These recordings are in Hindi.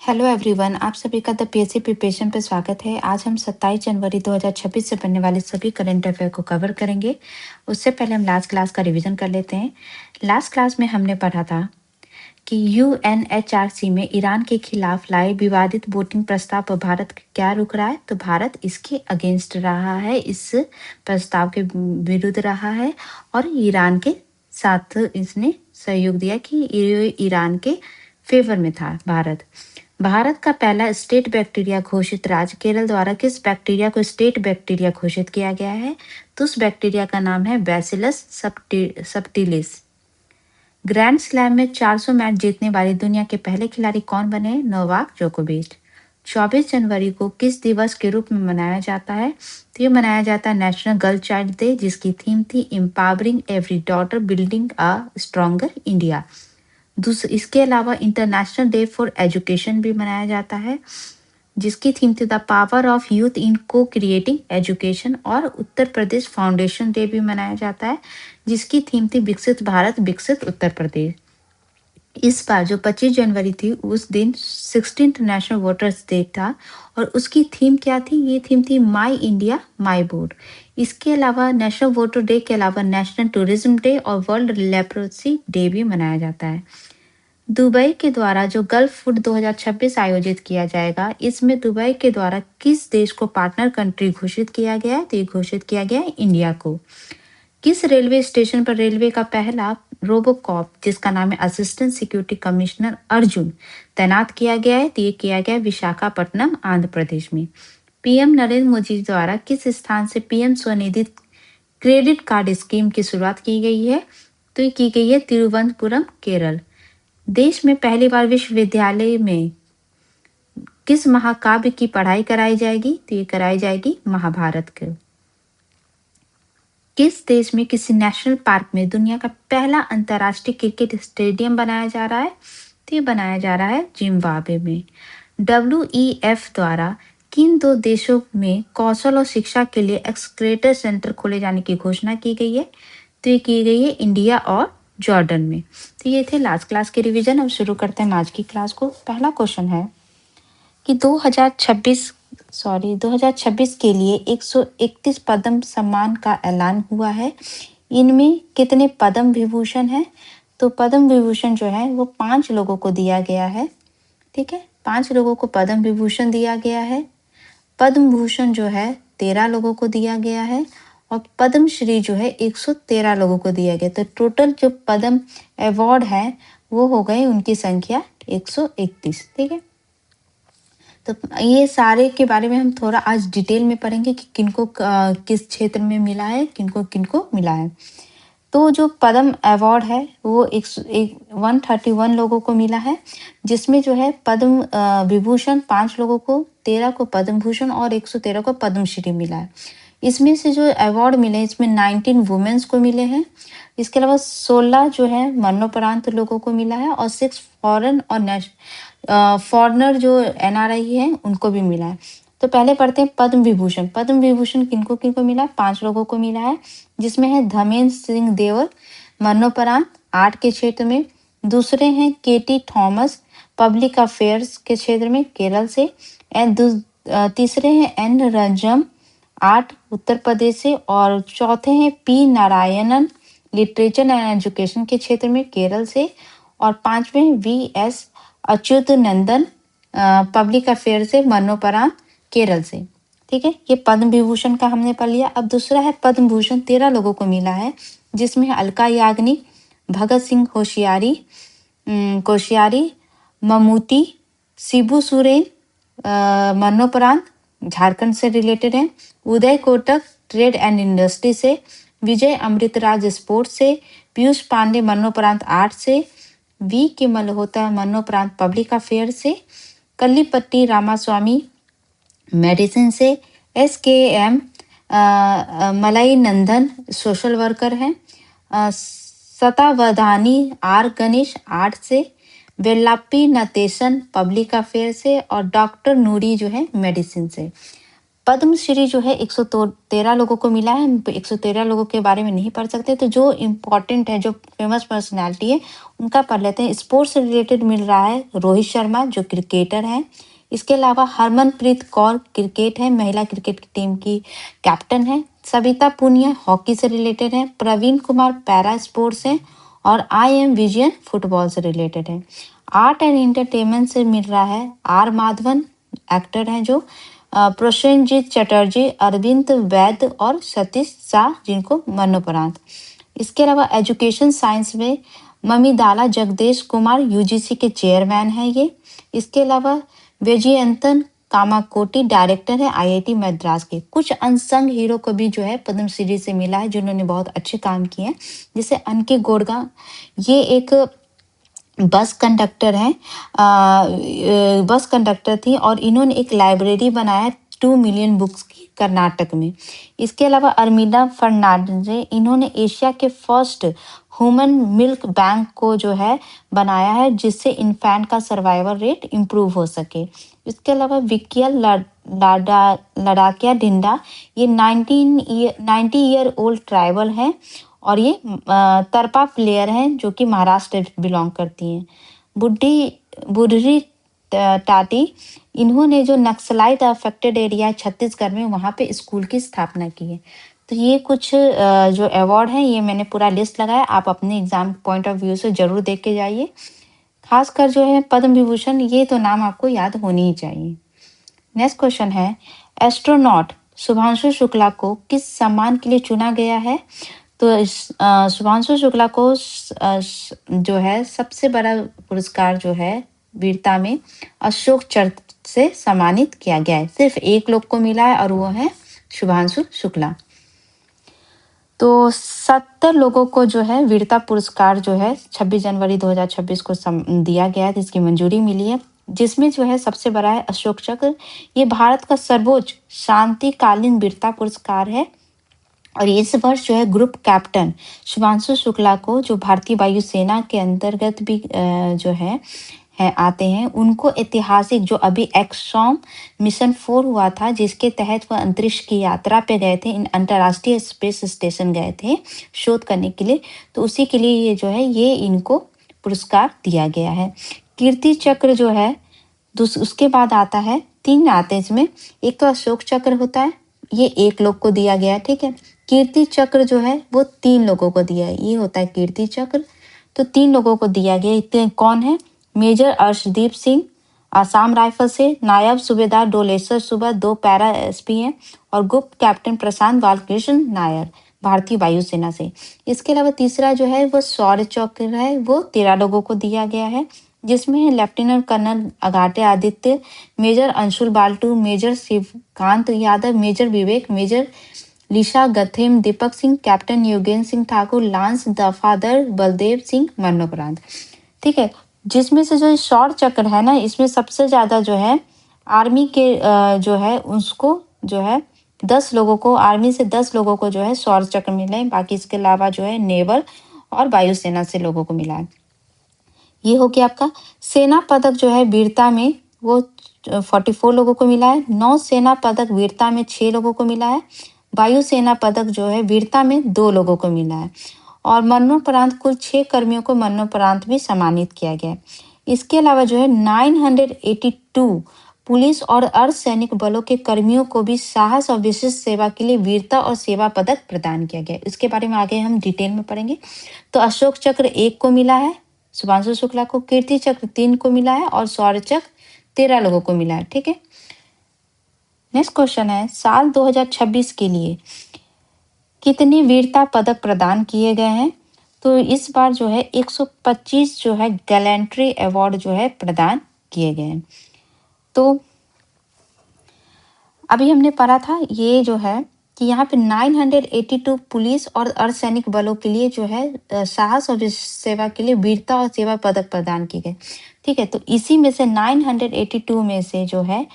हेलो एवरीवन, आप सभी का द पीएससी प्रिपरेशन पे स्वागत है। आज हम 27 जनवरी 2026 से बनने वाले सभी करंट अफेयर को कवर करेंगे। उससे पहले हम लास्ट क्लास का रिवीजन कर लेते हैं। लास्ट क्लास में हमने पढ़ा था कि यूएनएचआरसी में ईरान के खिलाफ लाए विवादित वोटिंग प्रस्ताव पर भारत क्या रुख रहा है। तो भारत इसके अगेंस्ट रहा है, इस प्रस्ताव के विरुद्ध रहा है और ईरान के साथ इसने सहयोग दिया कि ईरान के फेवर में था भारत का पहला स्टेट बैक्टीरिया घोषित राज्य केरल द्वारा किस बैक्टीरिया को स्टेट बैक्टीरिया घोषित किया गया है। तो उस बैक्टीरिया का नाम है बैसिलस सबटिलिस। ग्रैंड स्लैम में 400 मैच जीतने वाले दुनिया के पहले खिलाड़ी कौन बने? नोवाक जोकोविच। 24 जनवरी को किस दिवस के रूप में मनाया जाता है? तो ये मनाया जाता है नेशनल गर्ल चाइल्ड डे, जिसकी थीम थी empowering every daughter building a stronger India. इसके अलावा इंटरनेशनल डे फॉर एजुकेशन भी मनाया जाता है, जिसकी थीम थी the power of youth in को क्रिएटिंग एजुकेशन। और उत्तर प्रदेश फाउंडेशन डे भी मनाया जाता है, जिसकी थीम थी विकसित भारत विकसित उत्तर प्रदेश। इस बार जो 25 जनवरी थी उस दिन 16th नेशनल वोटर्स डे था और उसकी थीम क्या थी? ये थीम थी माई इंडिया माई वोट। इसके अलावा नेशनल वोटर डे के अलावा नेशनल टूरिज्म डे और वर्ल्ड लेप्रोसी डे भी मनाया जाता है। दुबई के द्वारा जो गल्फ फूड 2026 आयोजित किया जाएगा, इसमें दुबई के द्वारा किस देश को पार्टनर कंट्री घोषित किया गया है? तो ये घोषित किया गया है इंडिया को। किस रेलवे स्टेशन पर रेलवे का पहला रोबोकॉप, जिसका नाम है असिस्टेंट सिक्योरिटी कमिश्नर अर्जुन, तैनात किया गया है? तो ये किया गया विशाखापट्टनम आंध्र प्रदेश में। पीएम नरेंद्र मोदी द्वारा किस स्थान से PM Svanidhi credit card scheme की शुरुआत की गई है? तो ये की गई है तिरुवनंतपुरम केरल। देश में पहली बार विश्वविद्यालय में किस महाकाव्य की पढ़ाई कराई जाएगी? तो ये कराई जाएगी महाभारत के। किस देश में किसी नेशनल पार्क में दुनिया का पहला अंतर्राष्ट्रीय क्रिकेट स्टेडियम बनाया जा रहा है? तो ये बनाया जा रहा है जिम्बाब्वे में। WEF द्वारा किन दो देशों में कौशल और शिक्षा के लिए एक्सक्रेटर सेंटर खोले जाने की घोषणा की गई है? तो ये की गई है इंडिया और जॉर्डन में। तो ये थे लास्ट क्लास के रिवीजन। अब शुरू करते हैं आज की क्लास को। पहला क्वेश्चन है कि 2026 के लिए 131 पद्म सम्मान का ऐलान हुआ है। इनमें कितने पद्म विभूषण हैं? तो पद्म विभूषण जो है वो 5 लोगों को दिया गया है। ठीक है, 5 लोगों को पद्म विभूषण दिया गया है। पद्म भूषण जो है 13 लोगों को दिया गया है और पद्मश्री जो है 113 लोगों को दिया गया। तो टोटल जो पद्म अवार्ड है वो हो गए उनकी संख्या 131। ठीक है, तो ये सारे के बारे में हम थोड़ा आज डिटेल में पढ़ेंगे कि किनको किस क्षेत्र में मिला है, किनको किनको मिला है। तो जो पद्म अवार्ड है वो 131 लोगों को मिला है, जिसमें जो है पद्म विभूषण 5 लोगों को, 13 को पद्म भूषण और 113 को पद्मश्री मिला है। इसमें से जो अवार्ड मिले इसमें 19 वुमेन्स को मिले हैं। इसके अलावा 16 जो है मरणोपरांत लोगों को मिला है और 6 फॉरेन और फॉरेनर जो NRI है उनको भी मिला है। तो पहले पढ़ते हैं पद्म विभूषण। पद्म विभूषण किनको किनको मिला है? 5 लोगों को मिला है, जिसमें है धर्मेंद्र सिंह देवर मरणोपरांत आर्ट के क्षेत्र में। दूसरे हैं KT थॉमस पब्लिक अफेयर्स के क्षेत्र में केरल से। तीसरे हैं N रंजम आर्ट उत्तर प्रदेश से। और चौथे हैं P Narayanan literature and education के क्षेत्र में केरल से। और 5वें VS अच्युतनंदन पब्लिक अफेयर से मरणोपरांत केरल से। ठीक है, ये पद्म विभूषण का हमने पढ़ लिया। अब दूसरा है पद्म भूषण, 13 लोगों को मिला है, जिसमें अलका याग्निक, भगत सिंह कोश्यारी, ममूटी, शिबू सोरेन मरणोपरांत झारखंड से रिलेटेड हैं। Uday Kotak trade and industry से। विजय अमृतराज स्पोर्ट्स से। पीयूष पांडे मरणोपरांत आर्ट से। V.K. मल्होत्रा मरणोपरांत पब्लिक अफेयर से। कल्लीपट्टी रामास्वामी मेडिसिन से। SKM मलाई नंदन सोशल वर्कर हैं। सतावधानी R गणेश आर्ट से। वेल्लापी नतेशन पब्लिक अफेयर से। और डॉक्टर नूरी जो है मेडिसिन से। पद्मश्री जो है 113 लोगों को मिला है। हम 113 लोगों के बारे में नहीं पढ़ सकते, तो जो इम्पोर्टेंट है, जो फेमस पर्सनैलिटी है, उनका पढ़ लेते हैं। स्पोर्ट्स से रिलेटेड मिल रहा है रोहित शर्मा जो क्रिकेटर हैं। इसके अलावा हरमनप्रीत कौर क्रिकेट है, महिला क्रिकेट टीम की कैप्टन है। सविता पुनिया हॉकी से रिलेटेड है। प्रवीण कुमार पैरा स्पोर्ट्स है। और आई एम विजयन फुटबॉल से रिलेटेड है। आर्ट एंड एंटरटेनमेंट से मिल रहा है आर माधवन एक्टर हैं जो, प्रसेनजीत चटर्जी, अरविंद वैद्य और सतीश शाह जिनको मरणोपरांत। इसके अलावा एजुकेशन साइंस में ममिदाला जगदेश कुमार यूजीसी के चेयरमैन हैं ये। इसके अलावा विजयंतन कामाकोटी डायरेक्टर है आईआईटी मद्रास के। कुछ अनसंग हीरो को भी जो है पद्मश्री से मिला है जिन्होंने बहुत अच्छे काम किए हैं, जैसे अनकी गोड़गा, ये एक बस कंडक्टर हैं, बस कंडक्टर थी और इन्होंने एक लाइब्रेरी बनाया 2 मिलियन बुक्स की कर्नाटक में। इसके अलावा अर्मिला फर्नांडीज, इन्होंने एशिया के फर्स्ट ह्यूमन मिल्क बैंक को जो है बनाया है जिससे इन्फेंट का सर्वाइवल रेट इम्प्रूव हो सके। इसके अलावा विकियल लड़ाकिया ढिंडा, ये 90 ईयर ओल्ड ट्राइबल है और ये तरपा प्लेयर हैं जो कि महाराष्ट्र बिलोंग करती हैं। बुढ़ी टाटी, इन्होंने जो नक्सलाइट अफेक्टेड एरिया छत्तीसगढ़ में वहाँ पे स्कूल की स्थापना की है। तो ये कुछ जो अवार्ड हैं, ये मैंने पूरा लिस्ट लगाया, आप अपने एग्जाम पॉइंट ऑफ व्यू से जरूर देख के जाइए। खासकर जो है पद्म विभूषण, ये तो नाम आपको याद होनी ही चाहिए। नेक्स्ट क्वेश्चन है, एस्ट्रोनॉट शुभांशु शुक्ला को किस सम्मान के लिए चुना गया है? तो शुभांशु शुक्ला को जो है सबसे बड़ा पुरस्कार जो है वीरता में अशोक चक्र से सम्मानित किया गया है। सिर्फ एक लोग को मिला है और वो है शुभांशु शुक्ला। तो 70 लोगों को जो है वीरता पुरस्कार जो है 26 जनवरी 2026 को दिया गया है, जिसकी मंजूरी मिली है, जिसमें जो है सबसे बड़ा है अशोक चक्र। ये भारत का सर्वोच्च शांतिकालीन वीरता पुरस्कार है और इस वर्ष जो है ग्रुप कैप्टन शुभांशु शुक्ला को, जो भारतीय वायुसेना के अंतर्गत भी जो है आते हैं, उनको ऐतिहासिक जो अभी एक्सॉम मिशन 4 हुआ था जिसके तहत वह अंतरिक्ष की यात्रा पे गए थे, इन अंतर्राष्ट्रीय स्पेस स्टेशन गए थे शोध करने के लिए, तो उसी के लिए ये जो है ये इनको पुरस्कार दिया गया है। कीर्ति चक्र जो है उसके बाद आता है, 3 आते हैं इसमें। एक तो अशोक चक्र होता है, ये एक लोग को दिया गया है, ठीक है। कीर्ति चक्र जो है वो 3 लोगों को दिया है, ये होता है कीर्ति चक्र। तो 3 लोगों को दिया गया। इतने कौन है? मेजर अर्शदीप सिंह आसाम राइफल से, नायब सूबेदार डोलेश्वर सुबह 2 पैरा एसपी हैं, और गुप्त कैप्टन प्रशांत बालकृष्ण नायर भारतीय वायुसेना से। इसके अलावा तीसरा जो है वो शौर्य चक्र है, वो 13 लोगों को दिया गया है, जिसमें lieutenant colonel Agate Aditya, major Anshul Baltu, major Shivkant Yadav, major Vivek, major Lisha Gathem, Deepak Singh, captain Yogendra Singh Thakur, lance Dafadar Baldev Singh मरणोपरांत, ठीक है। जिसमें से जो शौर्य चक्र है ना, इसमें सबसे ज्यादा जो है आर्मी के जो है उसको जो है 10 लोगों को, आर्मी से 10 लोगों को जो है शौर्य चक्र मिले, बाकी इसके अलावा जो है नेवल और वायुसेना से लोगों को मिला है। ये हो गया आपका। सेना पदक जो है वीरता में वो 44 लोगों को मिला है। नौ सेना पदक वीरता में 6 लोगों को मिला है। वायुसेना पदक जो है वीरता में 2 लोगों को मिला है और मरणोपरांत कुल 6 कर्मियों को मरणोपरांत भी सम्मानित किया गया है। इसके अलावा जो है 982 पुलिस और अर्धसैनिक बलों के कर्मियों को भी साहस और विशिष्ट सेवा के लिए वीरता और सेवा पदक प्रदान किया गया है। इसके बारे में आगे हम डिटेल में पढ़ेंगे। तो अशोक चक्र 1 को मिला है शुभांशु शुक्ला को, कीर्ति चक्र 3 को मिला है और शौर्य चक्र 13 लोगों को मिला है, ठीक है। नेक्स्ट क्वेश्चन है, साल 2026 के लिए कितने वीरता पदक प्रदान किए गए हैं? तो इस बार जो है 125 जो है गैलेंट्री अवार्ड जो है प्रदान किए गए हैं। तो अभी हमने पढ़ा था ये जो है कि यहाँ पे 982 पुलिस और अर्धसैनिक बलों के लिए जो है साहस और सेवा के लिए वीरता और सेवा पदक प्रदान किए गए, ठीक है। तो इसी में से 982 में से जो है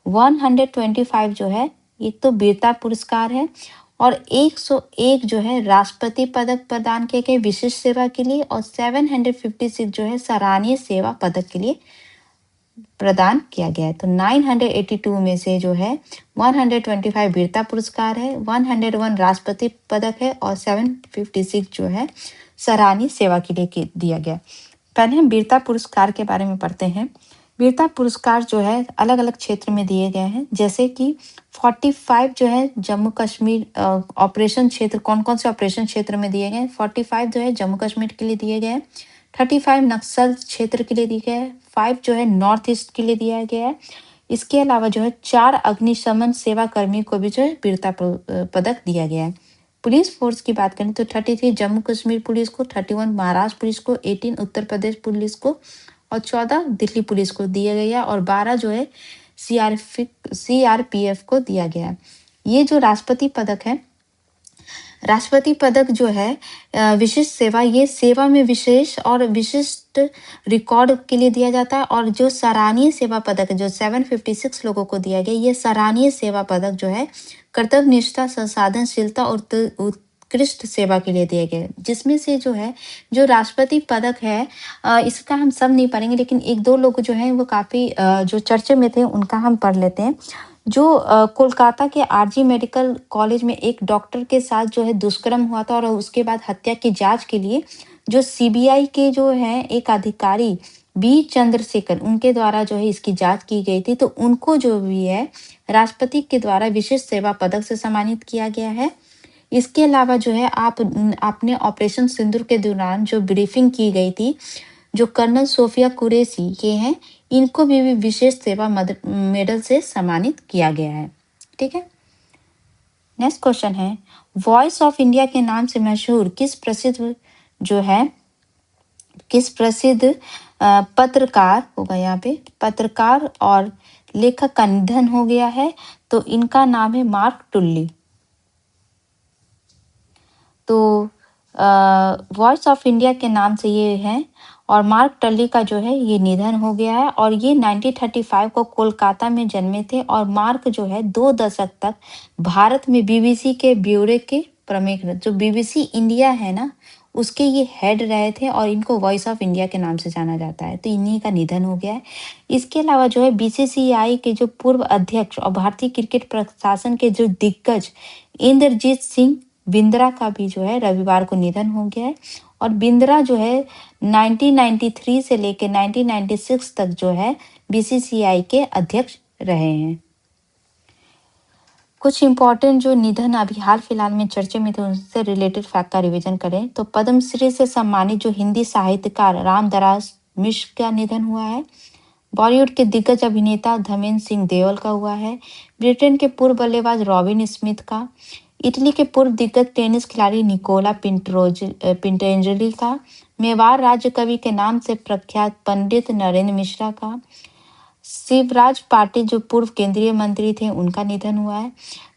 125 जो है एक तो वीरता पुरस्कार है और 101 जो है राष्ट्रपति पदक प्रदान किए गए विशिष्ट सेवा के लिए, और 756 जो है सराहनीय सेवा पदक के लिए प्रदान किया गया है। तो 982 में से जो है 125 वीरता पुरस्कार है, 101 राष्ट्रपति पदक है और 756 जो है सराहनीय सेवा के लिए दिया गया। पहले हम वीरता पुरस्कार के बारे में पढ़ते हैं। वीरता पुरस्कार जो है अलग अलग क्षेत्र में दिए गए हैं, जैसे कि 45 जो है जम्मू कश्मीर ऑपरेशन क्षेत्र, कौन कौन से ऑपरेशन क्षेत्र में दिए गए, 45 जो है जम्मू कश्मीर के लिए दिए गए, 35 नक्सल क्षेत्र के लिए दिए गए, 5 जो है नॉर्थ ईस्ट के लिए दिया गया है। इसके अलावा जो है 4 अग्निशमन सेवा कर्मी को भी जो है वीरता पदक दिया गया है। पुलिस फोर्स की बात करें तो 33 जम्मू कश्मीर पुलिस को, 31 महाराष्ट्र पुलिस को, 18 उत्तर प्रदेश पुलिस को और 14 दिल्ली पुलिस को दिया गया और 12 जो है सीआरपीएफ को दिया गया। ये जो राष्ट्रपति पदक है, राष्ट्रपति पदक जो है विशिष्ट सेवा, ये सेवा में विशेष और विशिष्ट रिकॉर्ड के लिए दिया जाता है। और जो सराहनीय सेवा पदक जो 756 लोगों को दिया गया, ये सराहनीय सेवा पदक जो है कर्तव्य निष्ठा, संसाधनशीलता और उत्कृष्ट सेवा के लिए दिए गए। जिसमें से जो है जो राष्ट्रपति पदक है, इसका हम सब नहीं पढ़ेंगे, लेकिन एक दो लोग जो हैं वो काफ़ी जो चर्चे में थे उनका हम पढ़ लेते हैं। जो कोलकाता के आरजी मेडिकल कॉलेज में एक डॉक्टर के साथ जो है दुष्कर्म हुआ था और उसके बाद हत्या की जांच के लिए जो सीबीआई के जो हैं एक अधिकारी बी चंद्रशेखर, उनके द्वारा जो है इसकी जांच की गई थी। तो उनको जो भी है राष्ट्रपति के द्वारा विशिष्ट सेवा पदक से सम्मानित किया गया है। इसके अलावा जो है आपने ऑपरेशन सिंदूर के दौरान जो ब्रीफिंग की गई थी, जो कर्नल सोफिया कुरैशी ये हैं, इनको भी विशेष सेवा मेडल से सम्मानित किया गया है। ठीक है, नेक्स्ट क्वेश्चन है, वॉइस ऑफ इंडिया के नाम से मशहूर किस प्रसिद्ध पत्रकार होगा, यहाँ पे पत्रकार और लेखक का निधन हो गया है। तो इनका नाम है मार्क टुल्ली। तो वॉइस ऑफ इंडिया के नाम से ये है और मार्क टल्ली का जो है ये निधन हो गया है और ये 1935 को कोलकाता में जन्मे थे। और मार्क जो है 2 दशक तक भारत में बीबीसी के ब्यूरो के प्रमुख, जो बीबीसी इंडिया है ना, उसके ये हेड रहे थे और इनको वॉइस ऑफ इंडिया के नाम से जाना जाता है। तो इन्हीं का निधन हो गया है। इसके अलावा जो है बीसीसीआई के जो पूर्व अध्यक्ष और भारतीय क्रिकेट प्रशासन के जो दिग्गज इंद्रजीत सिंह बिंद्रा का भी जो है रविवार को निधन हो गया है। और बिंद्रा जो है 1993 से लेकर 1996 तक जो है बीसीसीआई के अध्यक्ष रहे हैं। कुछ इंपॉर्टेंट जो निधन अभी हाल फिलहाल में चर्चे में थे उनसे रिलेटेड फैक्ट का रिवीजन करें तो पद्मश्री से सम्मानित जो हिंदी साहित्यकार रामदास मिश्र का निधन हुआ है। बॉलीवुड के दिग्गज अभिनेता धर्मेंद्र सिंह देओल का हुआ है। ब्रिटेन के पूर्व बल्लेबाज रॉबिन स्मिथ का। इटली के पूर्व दिग्गज टेनिस खिलाड़ी निकोला पिंटेंजली का। मेवाड़ राज्य कवि के नाम से प्रख्यात पंडित नरेंद्र मिश्रा का। शिवराज पाटिल जो पूर्व केंद्रीय मंत्री थे उनका निधन हुआ है।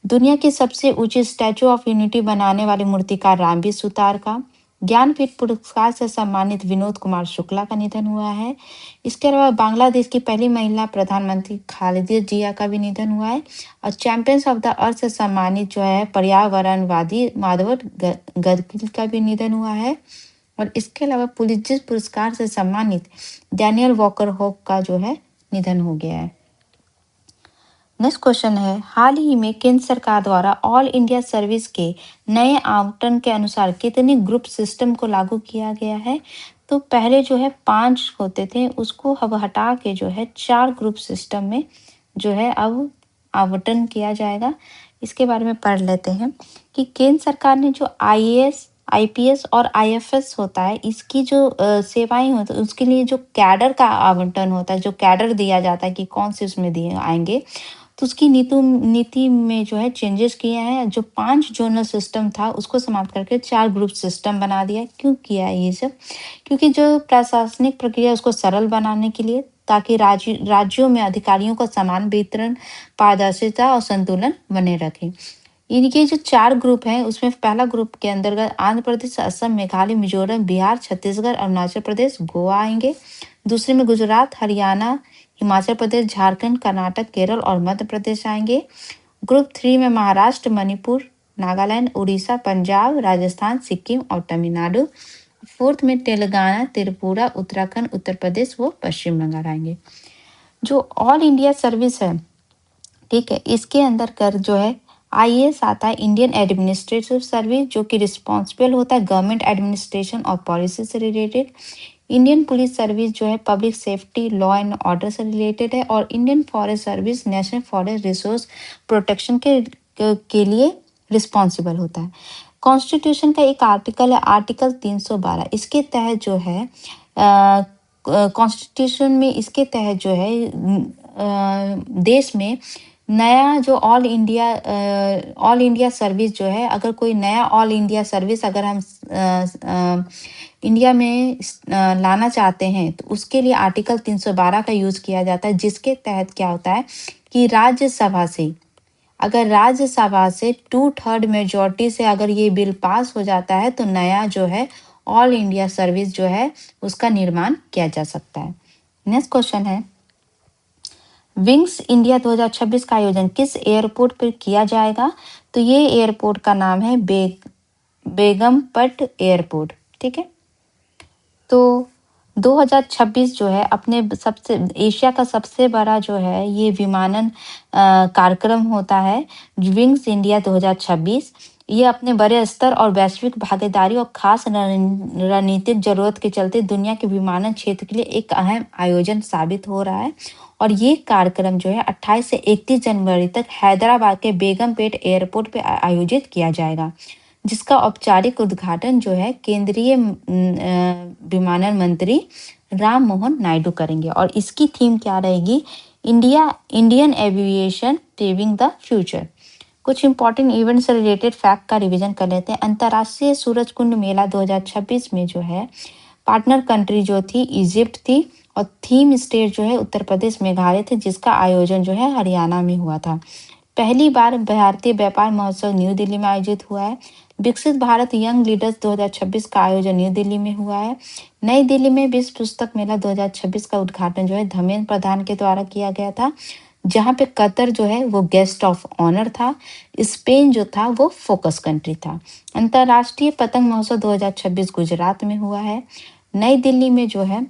दुनिया की सबसे ऊंची स्टैचू ऑफ यूनिटी बनाने वाले मूर्तिकार रामबीर सुतार का। ज्ञानपीठ पुरस्कार से सम्मानित विनोद कुमार शुक्ला का निधन हुआ है। इसके अलावा बांग्लादेश की पहली महिला प्रधानमंत्री खालिदा जिया का भी निधन हुआ है। और चैंपियंस ऑफ द अर्थ से सम्मानित जो है पर्यावरणवादी माधव गडकरी का भी निधन हुआ है। और इसके अलावा पुलित्जर पुरस्कार से सम्मानित डैनियल वॉकर होप का जो है निधन हो गया है। नेक्स्ट क्वेश्चन है, हाल ही में केंद्र सरकार द्वारा ऑल इंडिया सर्विस के नए आवंटन के अनुसार कितने ग्रुप सिस्टम को लागू किया गया है। तो पहले जो है 5 होते थे, उसको अब हटा के जो है 4 ग्रुप सिस्टम में जो है अब आवंटन किया जाएगा। इसके बारे में पढ़ लेते हैं कि केंद्र सरकार ने जो आईएएस आईपीएस और आईएफएस होता है, इसकी जो सेवाएं होती है उसके लिए जो कैडर का आवंटन होता है, जो कैडर दिया जाता है कि कौन से उसमें दिए आएंगे, तो उसकी नीति में जो है चेंजेस किए हैं। जो 5 जोनल सिस्टम था उसको समाप्त करके 4 ग्रुप सिस्टम बना दिया। क्यों किया है ये सब? क्योंकि जो प्रशासनिक प्रक्रिया उसको सरल बनाने के लिए, ताकि राज्यों में अधिकारियों का समान वितरण, पारदर्शिता और संतुलन बने रखे। इनके जो 4 ग्रुप हैं उसमें पहला ग्रुप के अंतर्गत आंध्र प्रदेश, असम, मेघालय, मिजोरम, बिहार, छत्तीसगढ़, अरुणाचल प्रदेश, गोवा आएंगे। दूसरे में गुजरात, हरियाणा, हिमाचल प्रदेश, झारखंड, कर्नाटक, केरल और मध्य प्रदेश आएंगे। ग्रुप 3 में महाराष्ट्र, मणिपुर, नागालैंड, उड़ीसा, पंजाब, राजस्थान, सिक्किम और तमिलनाडु। 4th में तेलंगाना, त्रिपुरा, उत्तराखंड, उत्तर प्रदेश व पश्चिम बंगाल आएंगे। जो ऑल इंडिया सर्विस है, ठीक है, इसके अंदर कर जो है आईएएस आता है, इंडियन एडमिनिस्ट्रेटिव सर्विस, जो कि रिस्पॉन्सिबल होता है गवर्नमेंट एडमिनिस्ट्रेशन और पॉलिसी से रिलेटेड। इंडियन पुलिस सर्विस जो है public safety law and order से रिलेटेड है। और Indian forest service national forest resource protection के लिए रिस्पॉन्सिबल होता है। कॉन्स्टिट्यूशन का एक आर्टिकल है, आर्टिकल 312। इसके तहत जो है कॉन्स्टिट्यूशन में इसके तहत जो है देश में नया जो ऑल इंडिया सर्विस जो है, अगर कोई नया ऑल इंडिया सर्विस अगर हम इंडिया में लाना चाहते हैं तो उसके लिए आर्टिकल 312 का यूज किया जाता है, जिसके तहत क्या होता है कि राज्यसभा से 2/3 मेजॉरिटी से अगर ये बिल पास हो जाता है तो नया जो है ऑल इंडिया सर्विस जो है उसका निर्माण किया जा सकता है। नेक्स्ट क्वेश्चन है, विंग्स इंडिया 2026 का आयोजन किस एयरपोर्ट पर किया जाएगा? तो ये एयरपोर्ट का नाम है बेगमपट एयरपोर्ट, ठीक है। तो 2026 जो है अपने सबसे एशिया का सबसे बड़ा जो है ये विमानन कार्यक्रम होता है, विंग्स इंडिया 2026। ये अपने बड़े स्तर और वैश्विक भागीदारी और खास रणनीतिक जरूरत के चलते दुनिया के विमानन क्षेत्र के लिए एक अहम आयोजन साबित हो रहा है। और ये कार्यक्रम जो है 28 से 31 जनवरी तक हैदराबाद के बेगमपेट एयरपोर्ट पे आयोजित किया जाएगा, जिसका औपचारिक उद्घाटन जो है केंद्रीय विमानन मंत्री राम मोहन नायडू करेंगे। और इसकी थीम क्या रहेगी? Indian aviation paving the future. कुछ इंपॉर्टेंट इवेंट से रिलेटेड फैक्ट का रिवीजन कर लेते हैं। अंतर्राष्ट्रीय सूरज कुंड मेला 2026 में जो है पार्टनर कंट्री जो थी इजिप्ट थी, और थीम स्टेट जो है उत्तर प्रदेश मेघालय थे, जिसका आयोजन जो है हरियाणा में हुआ था। पहली बार भारतीय व्यापार महोत्सव न्यू दिल्ली में आयोजित हुआ है। विकसित भारत यंग लीडर्स 2026 का आयोजन न्यू दिल्ली में हुआ है। नई दिल्ली में विश्व पुस्तक मेला 2026 का उद्घाटन जो है धर्मेंद्र प्रधान के द्वारा किया गया था, जहाँ पे कतर जो है वो गेस्ट ऑफ ऑनर था, स्पेन जो था वो फोकस कंट्री था। अंतर्राष्ट्रीय पतंग महोत्सव 2026 गुजरात में हुआ है। नई दिल्ली में जो है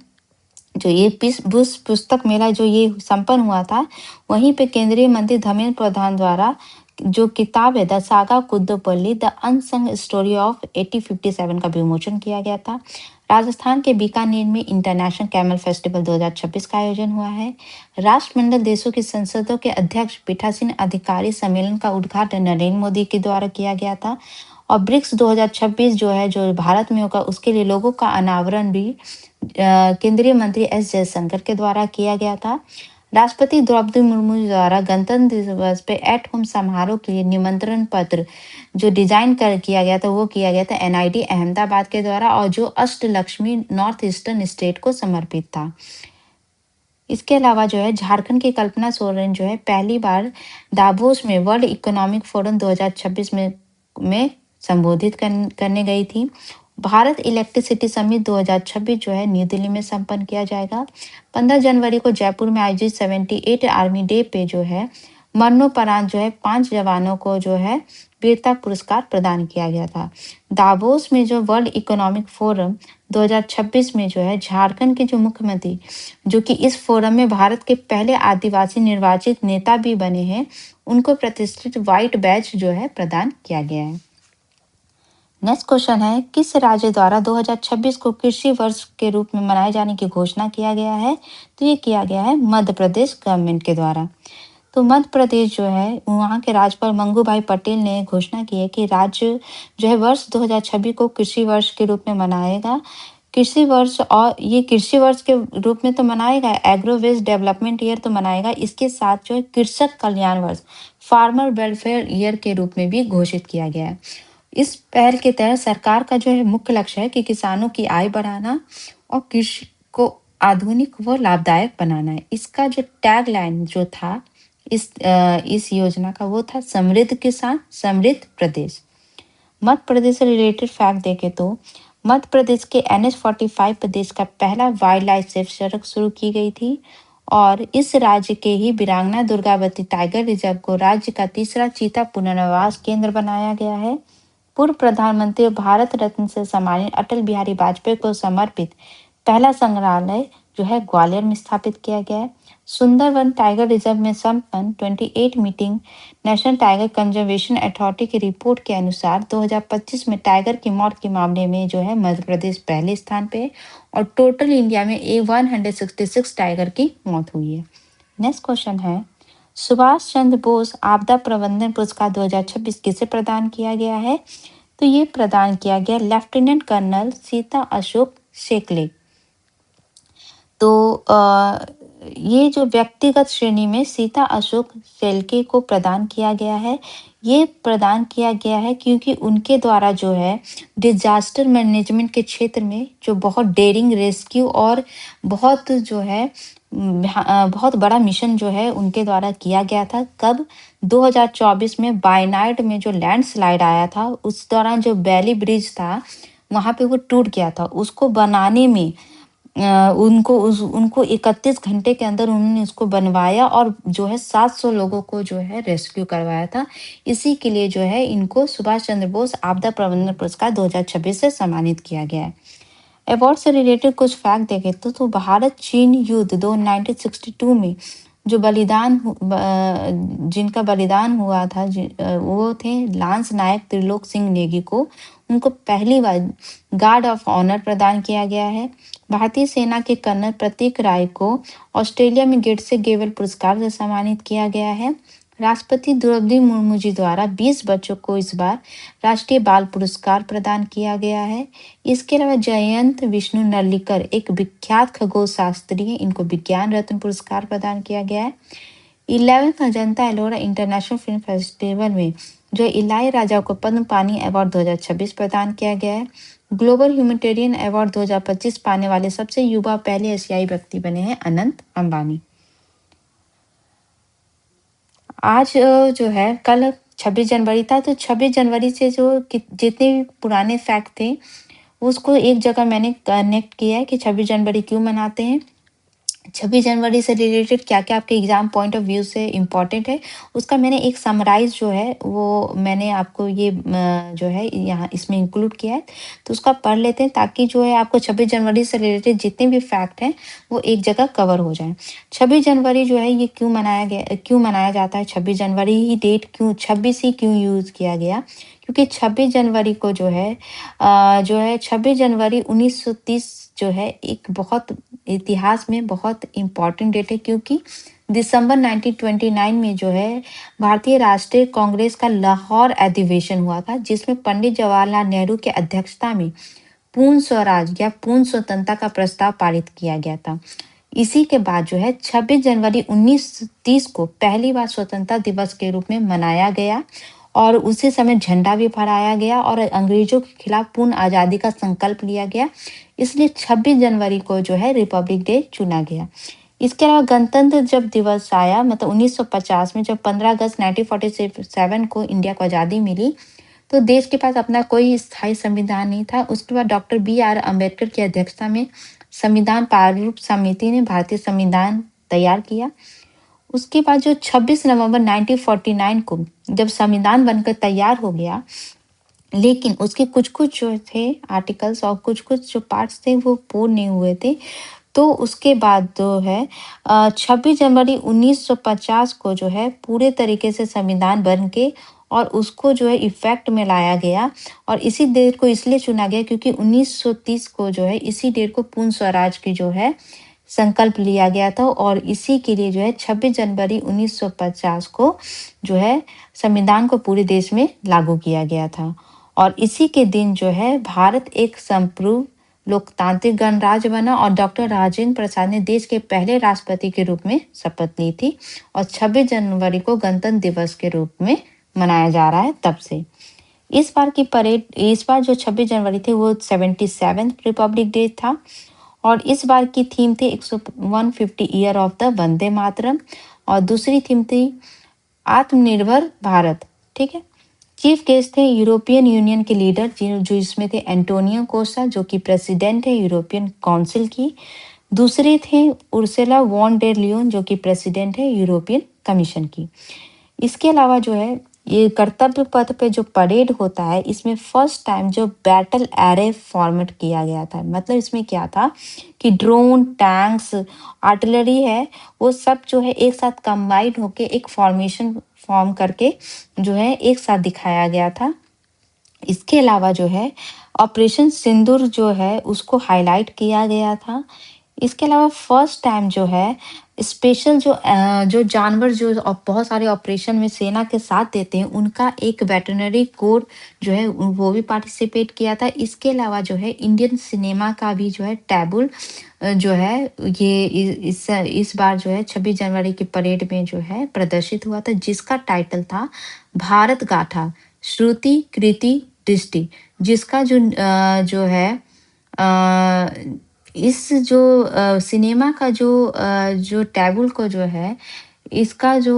जो ये पुस्तक मेला जो ये संपन्न हुआ था, वहीं पे केंद्रीय मंत्री धर्मेंद्र प्रधान द्वारा जो किताब है the saga Kudopali the unsung story of 1857 का विमोचन किया गया था। राजस्थान के बीकानेर में इंटरनेशनल कैमल फेस्टिवल 2026 का आयोजन हुआ है। राष्ट्रमंडल देशों की संसदों के अध्यक्ष पीठासीन अधिकारी सम्मेलन का उद्घाटन नरेंद्र मोदी के द्वारा किया गया था। और ब्रिक्स 2026 जो है जो भारत में होगा उसके लिए लोगों का अनावरण भी केंद्रीय मंत्री एस जयशंकर के द्वारा किया गया था। राष्ट्रपति द्रौपदी मुर्मू द्वारा गणतंत्र दिवस पे एट होम समारोह के लिए निमंत्रण पत्र जो डिजाइन किया गया था वो किया गया था एनआईटी अहमदाबाद के द्वारा, और जो अष्टलक्ष्मी नॉर्थ ईस्टर्न स्टेट को समर्पित था। इसके अलावा जो है झारखंड की कल्पना सोरेन जो है पहली बार दावोस में वर्ल्ड इकोनॉमिक फोरम 2026 में संबोधित करने गई थी। भारत इलेक्ट्रिसिटी समिट 2026 जो है न्यू दिल्ली में संपन्न किया जाएगा। 15 जनवरी को जयपुर में आयोजित 78 आर्मी डे पे जो है मरणोपरांत जो है 5 जवानों को जो है वीरता पुरस्कार प्रदान किया गया था। दावोस में जो वर्ल्ड इकोनॉमिक फोरम 2026 में जो है झारखंड के जो मुख्यमंत्री जो कि इस फोरम में भारत के पहले आदिवासी निर्वाचित नेता भी बने हैं, उनको प्रतिष्ठित व्हाइट बैज जो है प्रदान किया गया है। नेक्स्ट क्वेश्चन है, किस राज्य द्वारा 2026 को कृषि वर्ष के रूप में मनाए जाने की घोषणा किया गया है? तो ये किया गया है मध्य प्रदेश गवर्नमेंट के द्वारा। तो मध्य प्रदेश जो है वहाँ के राज्यपाल मंगू भाई पटेल ने घोषणा की है कि राज्य जो है वर्ष 2026 को कृषि वर्ष के रूप में मनाएगा। कृषि वर्ष, और ये कृषि वर्ष के रूप में तो मनाएगा, एग्रो वेस्ट डेवलपमेंट ईयर तो मनाएगा, इसके साथ जो है कृषक कल्याण वर्ष फार्मर वेलफेयर ईयर के रूप में भी घोषित किया गया है। इस पहल के तहत सरकार का जो है मुख्य लक्ष्य है कि किसानों की आय बढ़ाना और कृषि को आधुनिक व लाभदायक बनाना है। इसका जो टैग लाइन जो था इस योजना का वो था समृद्ध किसान समृद्ध प्रदेश। मध्य प्रदेश से रिलेटेड फैक्ट देखें तो मध्य प्रदेश के NH-45 प्रदेश का पहला वाइल्ड लाइफ सेफ सड़क शुरू की गई थी, और इस राज्य के ही वीरांगना दुर्गावती टाइगर रिजर्व को राज्य का तीसरा चीता पुनर्वास केंद्र बनाया गया है। पूर्व प्रधानमंत्री और भारत रत्न से सम्मानित अटल बिहारी वाजपेयी को समर्पित पहला संग्रहालय जो है ग्वालियर में स्थापित किया गया है। सुंदरवन टाइगर रिजर्व में संपन्न 28 meeting national tiger conservation authority की रिपोर्ट के अनुसार 2025 में टाइगर की मौत के मामले में जो है मध्य प्रदेश पहले स्थान पे है और टोटल इंडिया में 166 टाइगर की मौत हुई है। नेक्स्ट क्वेश्चन है, सुभाष चंद्र बोस आपदा प्रबंधन पुरस्कार 2026 किसे प्रदान किया गया है? तो ये प्रदान किया गया लेफ्टिनेंट कर्नल सीता अशोक शेखले। तो ये जो व्यक्तिगत श्रेणी में सीता अशोक शेल्के को प्रदान किया गया है, ये प्रदान किया गया है क्योंकि उनके द्वारा जो है डिजास्टर मैनेजमेंट के क्षेत्र में जो बहुत डेयरिंग रेस्क्यू और बहुत जो है बहुत बड़ा मिशन जो है उनके द्वारा किया गया था। कब? 2024 में वायनाड में जो लैंडस्लाइड आया था, उस दौरान जो बैली ब्रिज था वहां पे वो टूट गया था। उसको बनाने में उनको 31 घंटे के अंदर उन्होंने उसको बनवाया और जो है 700 लोगों को जो है रेस्क्यू करवाया था। इसी के लिए जो है इनको सुभाष चंद्र बोस आपदा प्रबंधन पुरस्कार 2026 से सम्मानित किया गया है। अवार्ड से रिलेटेड कुछ फैक्ट देखें तो भारत चीन युद्ध 1962 में जो जिनका बलिदान हुआ था वो थे लांस नायक त्रिलोक सिंह नेगी को। उनको पहली बार गार्ड ऑफ ऑनर प्रदान किया गया है। भारतीय सेना के कर्नल प्रतीक राय को ऑस्ट्रेलिया में गेट्से गेवल पुरस्कार से सम्मानित किया गया है। राष्ट्रपति द्रौपदी मुर्मू जी द्वारा 20 बच्चों को इस बार राष्ट्रीय बाल पुरस्कार प्रदान किया गया है। इसके अलावा जयंत विष्णु नर्लिकर एक विख्यात खगोल शास्त्री हैं, इनको विज्ञान रत्न पुरस्कार प्रदान किया गया है। 11th Ajanta Ellora international film festival में जो इलाई राजा को पद्म पानी अवार्ड 2026 प्रदान किया गया है। ग्लोबल ह्यूमैनिटेरियन अवार्ड 2025 पाने वाले सबसे युवा पहले एशियाई व्यक्ति बने हैं अनंत अंबानी। आज जो है कल 26 जनवरी था, तो 26 जनवरी से जो जितने भी पुराने फैक्ट थे उसको एक जगह मैंने कनेक्ट किया है कि 26 जनवरी क्यों मनाते हैं। 26 जनवरी से रिलेटेड क्या-क्या आपके एग्जाम पॉइंट ऑफ व्यू से इम्पोर्टेंट है, उसका मैंने एक समराइज़ जो है वो मैंने आपको ये जो है यहाँ इसमें इंक्लूड किया है, तो उसको आप पढ़ लेते हैं ताकि जो है आपको 26 जनवरी से रिलेटेड जितने भी फैक्ट हैं वो एक जगह कवर हो जाएँ। 26 जनवरी जो है ये क्यों मनाया जाता है? 26 जनवरी ही डेट क्यों 26 ही क्यों यूज़ किया गया? क्योंकि 26 जनवरी को जो है 26 जनवरी 1930 जो है एक बहुत इतिहास में बहुत इम्पोर्टेंट डेट है, क्योंकि दिसंबर 1929 में जो है भारतीय राष्ट्रीय कांग्रेस का लाहौर अधिवेशन हुआ था, जिसमें पंडित जवाहरलाल नेहरू की अध्यक्षता में पूर्ण स्वराज या पूर्ण स्वतंत्रता का प्रस्ताव पारित किया गया था। इसी के बाद जो है 26 जनवरी 1930 को पहली बार स्वतंत्रता दिवस के रूप में मनाया गया और उसी समय झंडा भी फहराया गया और अंग्रेजों के खिलाफ पूर्ण आज़ादी का संकल्प लिया गया। इसलिए 26 जनवरी को जो है रिपब्लिक डे चुना गया। इसके अलावा गणतंत्र जब दिवस आया मतलब 1950 में, जब 15 अगस्त 1947 को इंडिया को आज़ादी मिली, तो देश के पास अपना कोई स्थायी संविधान नहीं था। उसके बाद डॉक्टर BR अम्बेडकर की अध्यक्षता में संविधान प्रारूप समिति ने भारतीय संविधान तैयार किया। उसके बाद जो 26 नवंबर 1949 को जब संविधान बनकर तैयार हो गया, लेकिन उसके कुछ-कुछ जो थे आर्टिकल्स और कुछ-कुछ जो पार्ट्स थे वो पूर्ण नहीं हुए थे। तो उसके बाद जो है 26 जनवरी 1950 को जो है पूरे तरीके से संविधान बन के और उसको जो है इफ़ेक्ट में लाया गया और इसी डेट को इसलिए चुना गया क्योंकि 1930 को जो है इसी डेट को पूर्ण स्वराज की जो है संकल्प लिया गया था और इसी के लिए जो है 26 जनवरी 1950 को जो है संविधान को पूरे देश में लागू किया गया था। और इसी के दिन जो है भारत एक संप्रभु लोकतांत्रिक गणराज्य बना और डॉक्टर राजेंद्र प्रसाद ने देश के पहले राष्ट्रपति के रूप में शपथ ली थी और 26 जनवरी को गणतंत्र दिवस के रूप में मनाया जा रहा है तब से। इस बार जो 26 जनवरी थे वो 77th रिपब्लिक डे था और इस बार की थीम थी 150 year of the Vande Mataram और दूसरी थीम थी आत्मनिर्भर भारत। ठीक है। चीफ गेस्ट थे यूरोपियन यूनियन के लीडर जो इसमें थे एंटोनियो कोस्टा जो कि प्रेसिडेंट है यूरोपियन काउंसिल की। दूसरे थे उर्सुला वॉन डेर लियोन जो कि प्रेसिडेंट है यूरोपियन कमीशन की। इसके अलावा जो है ये कर्तव्य पथ पे जो परेड होता है, इसमें फर्स्ट टाइम जो बैटल एरे फॉर्मेट किया गया था। मतलब इसमें क्या था कि ड्रोन, टैंक्स, आर्टिलरी है, वो सब जो है एक साथ कंबाइंड होके एक फॉर्मेशन फॉर्म करके जो है एक साथ दिखाया गया था। इसके अलावा जो है ऑपरेशन सिंदूर जो है उसको हाईलाइट किया गया था। इसके अलावा फर्स्ट टाइम जो है स्पेशल जो जानवर जो बहुत सारे ऑपरेशन में सेना के साथ देते हैं, उनका एक वेटरनरी कोर जो है वो भी पार्टिसिपेट किया था। इसके अलावा जो है इंडियन सिनेमा का भी जो है टैबुल जो है ये इस बार जो है 26 जनवरी की परेड में जो है प्रदर्शित हुआ था, जिसका टाइटल था भारत गाथा श्रुति कृति दृष्टि। जिसका जो है अ, इस जो सिनेमा का जो टैबुल को जो है इसका जो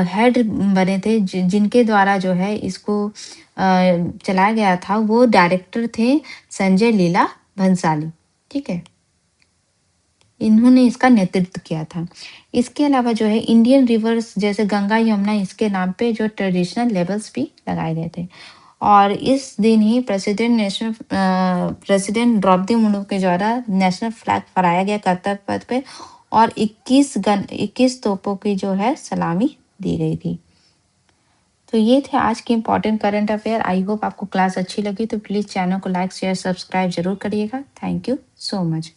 हेड बने थे जिनके द्वारा जो है इसको चलाया गया था, वो डायरेक्टर थे संजय लीला भंसाली। ठीक है, इन्होंने इसका नेतृत्व किया था। इसके अलावा जो है इंडियन रिवर्स जैसे गंगा, यमुना, इसके नाम पे जो ट्रेडिशनल लेबल्स भी लगाए गए थे। और इस दिन ही प्रेसिडेंट द्रौपदी मुर्मू के द्वारा नेशनल फ्लैग फहराया गया कर्तव्य पथ पे, और 21 तोपों की जो है सलामी दी गई थी। तो ये थे आज के important current affair. I hope आपको क्लास अच्छी लगी, तो प्लीज़ चैनल को लाइक, शेयर, सब्सक्राइब जरूर करिएगा। Thank you so much.